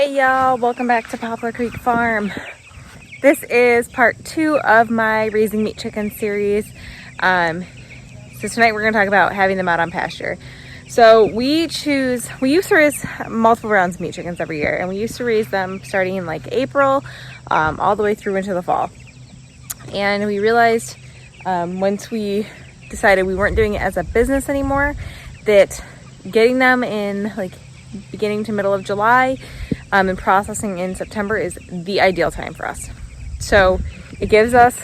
Hey y'all, welcome back to Poplar Creek Farm. This is part 2 of my Raising Meat Chicken series. So tonight we're going to talk about having them out on pasture. So we used to raise multiple rounds of meat chickens every year, and we used to raise them starting in like April all the way through into the fall. And we realized once we decided we weren't doing it as a business anymore, that getting them in like beginning to middle of July and processing in September is the ideal time for us. So it gives us,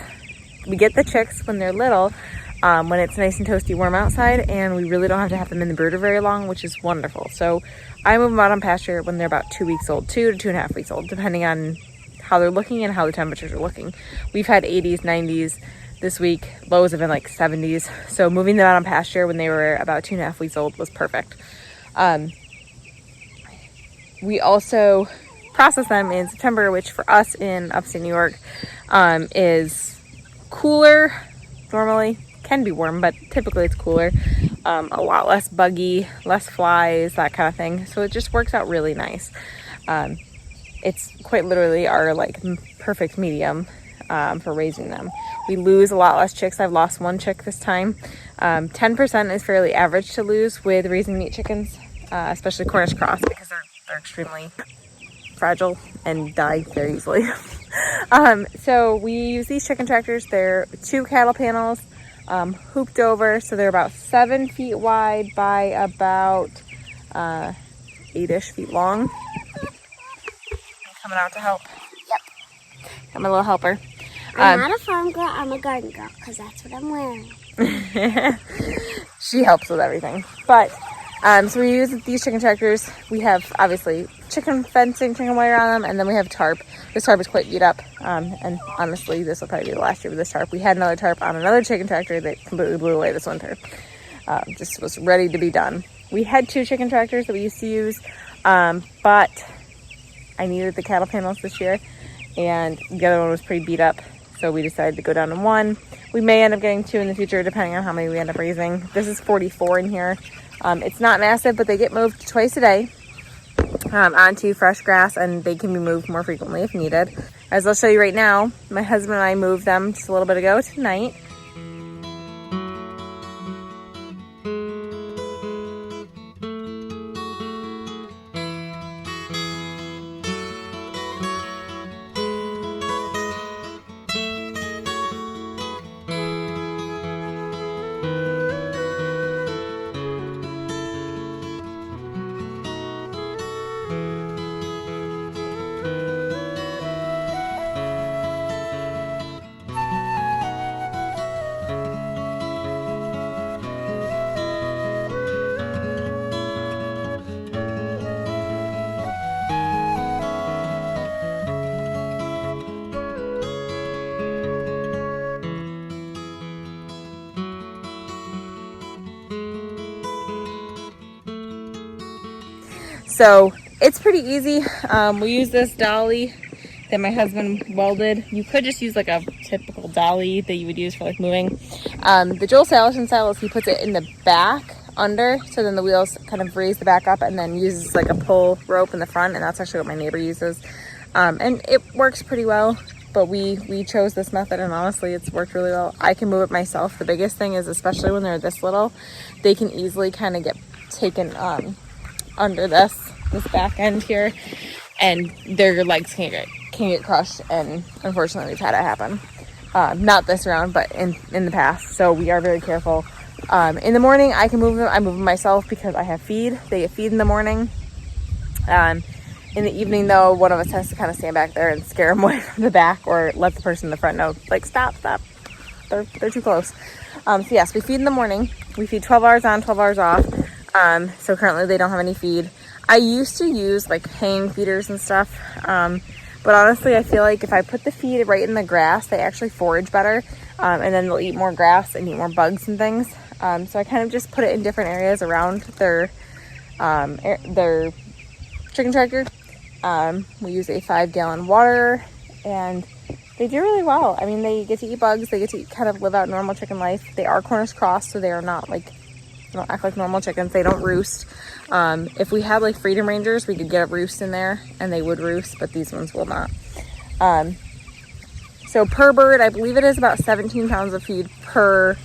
we get the chicks when they're little, when it's nice and toasty warm outside, and we really don't have to have them in the brooder very long, which is wonderful. So I move them out on pasture when they're about 2 weeks old, 2 to 2.5 weeks old, depending on how they're looking and how the temperatures are looking. We've had 80s, 90s this week. Lows have been like 70s. So moving them out on pasture when they were about 2.5 weeks old was perfect. We also process them in September, which for us in upstate New York is cooler. Normally can be warm, but typically it's cooler. A lot less buggy, less flies, that kind of thing. So it just works out really nice. It's quite literally our like perfect medium for raising them. We lose a lot less chicks. I've lost 1 chick this time. 10% is fairly average to lose with raising meat chickens, especially Cornish cross, because they're extremely fragile and die very easily. So we use these chicken tractors. They're 2 cattle panels, hooped over, so they're about 7 feet wide by about 8-ish feet long. I'm coming out to help. Yep. I'm a little helper. I'm not a farm girl, I'm a garden girl, because that's what I'm wearing. She helps with everything. But so we use these chicken tractors. We have obviously chicken fencing, chicken wire on them, and then we have tarp. This tarp is quite beat up, and honestly this will probably be the last year with this tarp. We had another tarp on another chicken tractor that completely blew away this winter. Just was ready to be done. We had 2 chicken tractors that we used to use, but I needed the cattle panels this year, and the other one was pretty beat up, so we decided to go down to 1. We may end up getting 2 in the future, depending on how many we end up raising. This is 44 in here. It's not massive, but they get moved twice a day onto fresh grass, and they can be moved more frequently if needed. As I'll show you right now, my husband and I moved them just a little bit ago tonight. So it's pretty easy. We use this dolly that my husband welded. You could just use like a typical dolly that you would use for like moving. The Joel Salatin style is he puts it in the back under, so then the wheels kind of raise the back up, and then uses like a pull rope in the front, and that's actually what my neighbor uses. And it works pretty well, but we chose this method, and honestly it's worked really well. I can move it myself. The biggest thing is, especially when they're this little, they can easily kind of get taken under this back end here, and their legs can get crushed, and unfortunately we've had it happen. Not this round, but in the past, so we are very careful. In the morning I can move them. I move them myself because I have feed. They get feed in the morning. In the evening though, one of us has to kind of stand back there and scare them away from the back, or let the person in the front know, like, stop, they're too close. So yes, we feed in the morning. We feed 12 hours on, 12 hours off. So currently they don't have any feed. I used to use like hanging feeders and stuff, but honestly I feel like if I put the feed right in the grass, they actually forage better, and then they'll eat more grass and eat more bugs and things. So I kind of just put it in different areas around their chicken tractor. We use a 5-gallon water, and they do really well. I mean, they get to eat bugs, they get to kind of live out normal chicken life. They are Cornish cross, so they are not like They don't act like normal chickens. They don't roost. If we had like Freedom Rangers, we could get a roost in there and they would roost, but these ones will not. So per bird, I believe it is about 17 pounds of feed for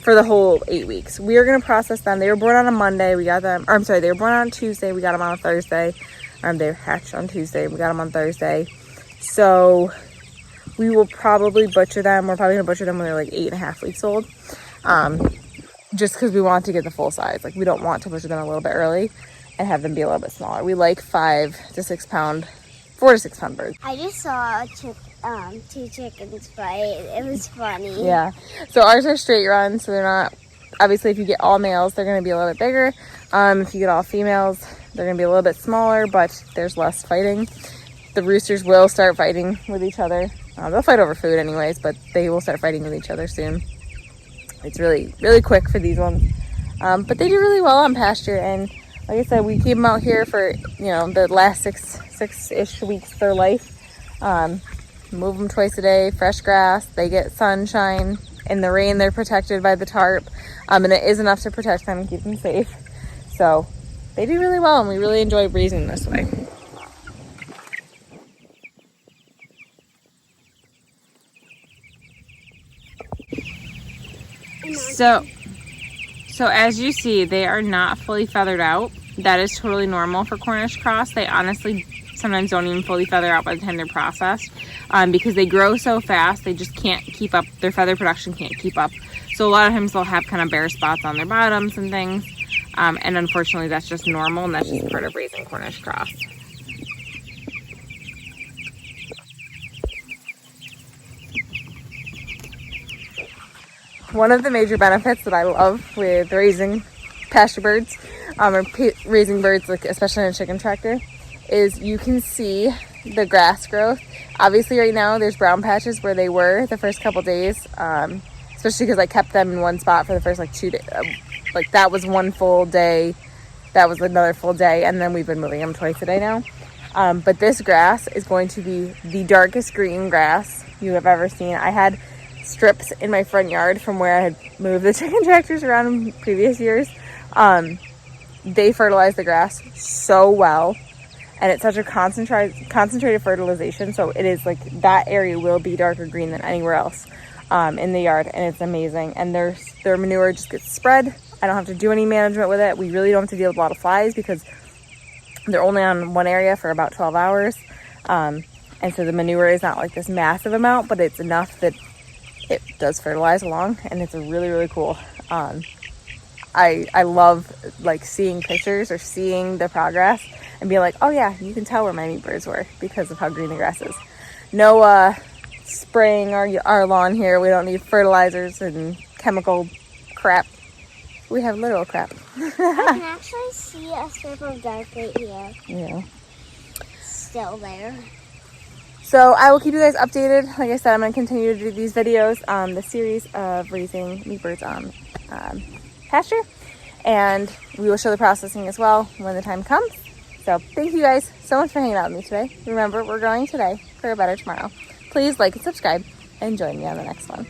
the whole 8 weeks. We are going to process them. They were born on a Monday. We got them, or I'm sorry, they were born on Tuesday. We got them on a Thursday. They hatched on Tuesday. We got them on Thursday. So we will probably butcher them. We're probably going to butcher them when they're like 8.5 weeks old. Just because we want to get the full size. Like, we don't want to butcher them a little bit early and have them be a little bit smaller. We like 4 to 6 pound birds. I just saw two chickens fight. It was funny. Yeah. So ours are straight run, so they're not, obviously if you get all males, they're going to be a little bit bigger. If you get all females, they're going to be a little bit smaller, but there's less fighting. The roosters will start fighting with each other. They'll fight over food anyways, but they will start fighting with each other soon. It's really, really quick for these ones. But they do really well on pasture. And like I said, we keep them out here for, the last six-ish weeks of their life. Move them twice a day, fresh grass. They get sunshine. In the rain, they're protected by the tarp. And it is enough to protect them and keep them safe. So they do really well, and we really enjoy raising this way. So as you see, they are not fully feathered out. That is totally normal for Cornish cross. They honestly sometimes don't even fully feather out by the time they're processed, because they grow so fast, they just can't keep up. Their feather production can't keep up. So a lot of times they'll have kind of bare spots on their bottoms and things. And unfortunately, that's just normal, and that's just part of raising Cornish cross. One of the major benefits that I love with raising pasture birds, or raising birds, like especially in a chicken tractor, is you can see the grass growth. Obviously right now there's brown patches where they were the first couple days, especially because I kept them in one spot for the first 2 days. Like that was one full day, that was another full day, and then we've been moving them twice a day now. But this grass is going to be the darkest green grass you have ever seen. I had strips in my front yard from where I had moved the chicken tractors around in previous years. They fertilize the grass so well, and it's such a concentrated fertilization, so it is like that area will be darker green than anywhere else in the yard, and it's amazing. And their manure just gets spread. I don't have to do any management with it. We really don't have to deal with a lot of flies because they're only on one area for about 12 hours, and so the manure is not like this massive amount, but it's enough that it does fertilize along, and it's a really, really cool. I love like seeing pictures or seeing the progress and being like, oh yeah, you can tell where my meat birds were because of how green the grass is. No spraying our lawn here. We don't need fertilizers and chemical crap. We have literal crap. I can actually see a strip of dark right here. Yeah. Still there. So I will keep you guys updated. Like I said, I'm going to continue to do these videos on the series of raising meat birds on pasture. And we will show the processing as well when the time comes. So thank you guys so much for hanging out with me today. Remember, we're growing today for a better tomorrow. Please like and subscribe and join me on the next one.